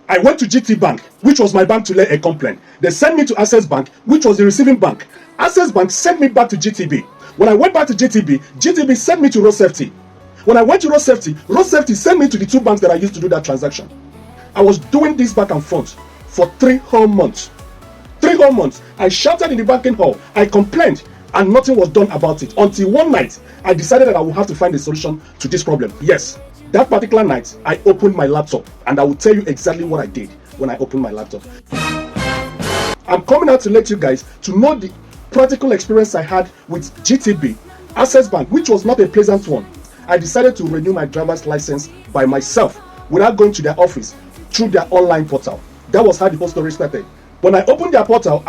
I went to GT Bank, which was my bank, to lay a complaint. They sent me to Access Bank, which was the receiving bank. Access Bank sent me back to GTB. When I went back to GTB, GTB sent me to Road Safety. When I went to Road Safety sent me to the two banks that I used to do that transaction. I was doing this back and forth for 3 whole months. 3 whole months. I shouted in the banking hall. I complained, and nothing was done about it. Until one night, I decided that I would have to find a solution to this problem. Yes, that particular night, I opened my laptop, and I will tell you exactly what I did when I opened my laptop. I'm coming out to let you guys to know the practical experience I had with GTB, Access Bank, which was not a pleasant one. I decided to renew my driver's license by myself without going to their office through their online portal. That was how the whole story started. When I opened their portal,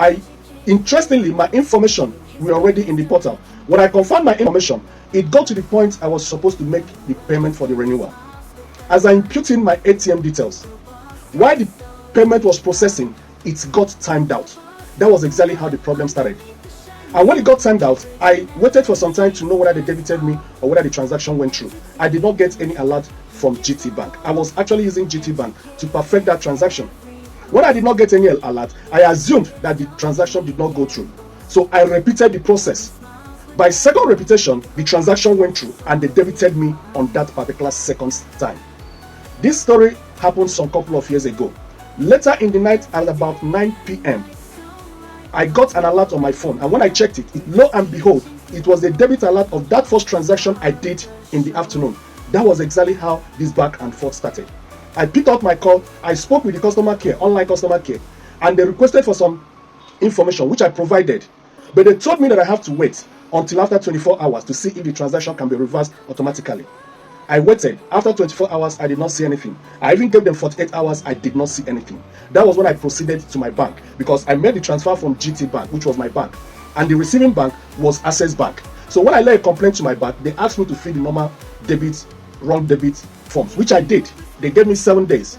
interestingly, my information were already in the portal. When I confirmed my information, it got to the point I was supposed to make the payment for the renewal. As I input in my ATM details, while the payment was processing, it got timed out. That was exactly how the problem started. And when it got timed out, I waited for some time to know whether they debited me or whether the transaction went through. I did not get any alert from GT Bank. I was actually using GT Bank to perfect that transaction. When I did not get any alert, I assumed that the transaction did not go through. So I repeated the process. By second repetition, the transaction went through and they debited me on that particular second time. This story happened some couple of years ago. Later in the night at about 9 p.m., I got an alert on my phone, and when I checked it, lo and behold, it was the debit alert of that first transaction I did in the afternoon. That was exactly how this back and forth started. I picked up my call, I spoke with the customer care, online customer care, and they requested for some information, which I provided. But they told me that I have to wait until after 24 hours to see if the transaction can be reversed automatically. I waited. After 24 hours, I did not see anything. I even gave them 48 hours, I did not see anything. That was when I proceeded to my bank, because I made the transfer from GT Bank, which was my bank, and the receiving bank was Access Bank. So when I laid a complaint to my bank, they asked me to fill the normal wrong debit forms, which I did. They gave me 7 days.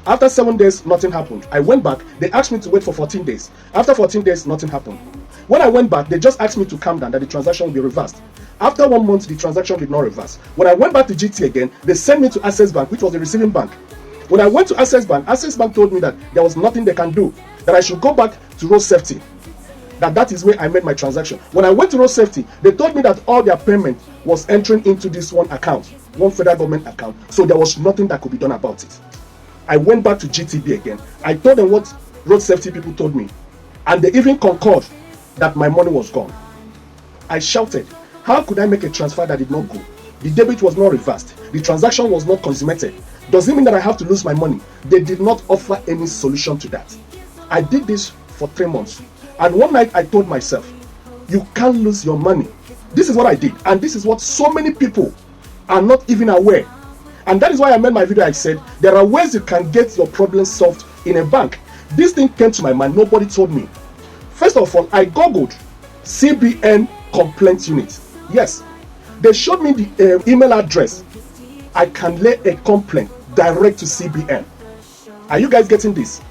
After 7 days, nothing happened. I went back. They asked me to wait for 14 days. After 14 days, nothing happened. When I went back, they just asked me to calm down, that the transaction will be reversed. After 1 month, the transaction did not reverse. When I went back to GT again, they sent me to Access Bank, which was the receiving bank. When I went to Access Bank told me that there was nothing they can do, that I should go back to Road Safety. That is where I made my transaction. When I went to Road Safety, they told me that all their payment was entering into this one account, one federal government account, so there was nothing that could be done about it. I went back to GTB again. I told them what Road Safety people told me, and they even concurred that my money was gone. I shouted, how could I make a transfer that did not go? The debit was not reversed. The transaction was not consummated. Does it mean that I have to lose my money? They did not offer any solution to that. I did this for 3 months. And one night I told myself, you can't lose your money. This is what I did. And this is what so many people are not even aware. And that is why I made my video. I said, there are ways you can get your problem solved in a bank. This thing came to my mind. Nobody told me. First of all, I googled CBN complaint unit. Yes, they showed me the email address. I can lay a complaint direct to CBN. Are you guys getting this?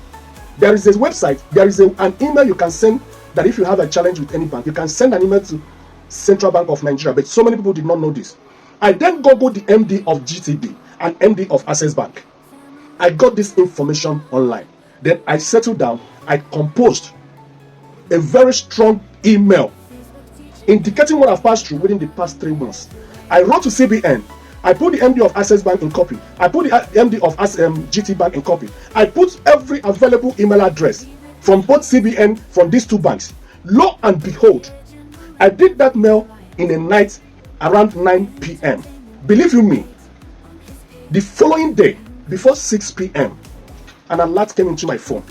There is a website, there is an email you can send, that if you have a challenge with any bank, you can send an email to Central Bank of Nigeria. But so many people did not know this. I then googled the MD of GTB and MD of Access Bank. I got this information online. Then I settled down. I composed a very strong email indicating what I've passed through within the past 3 months. I wrote to CBN. I put the MD of Access Bank in copy. I put the MD of GT Bank in copy. I put every available email address from both CBN, from these two banks. Lo and behold, I did that mail in a night around 9 p.m. Believe you me, the following day, before 6 p.m., an alert came into my phone.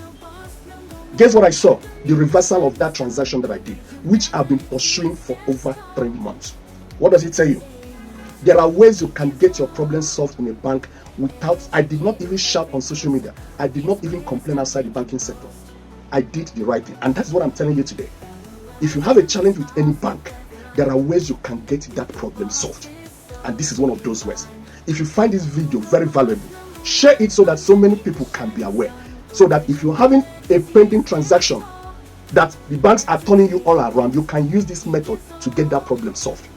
Guess what I saw? The reversal of that transaction that I did, which I've been pursuing for over 3 months. What does it tell you? There are ways you can get your problem solved in a bank without, I did not even shout on social media. I did not even complain outside the banking sector. I did the right thing. And that's what I'm telling you today. If you have a challenge with any bank, there are ways you can get that problem solved. And this is one of those ways. If you find this video very valuable, share it so that so many people can be aware. So that if you're having a pending transaction that the banks are turning you all around, you can use this method to get that problem solved.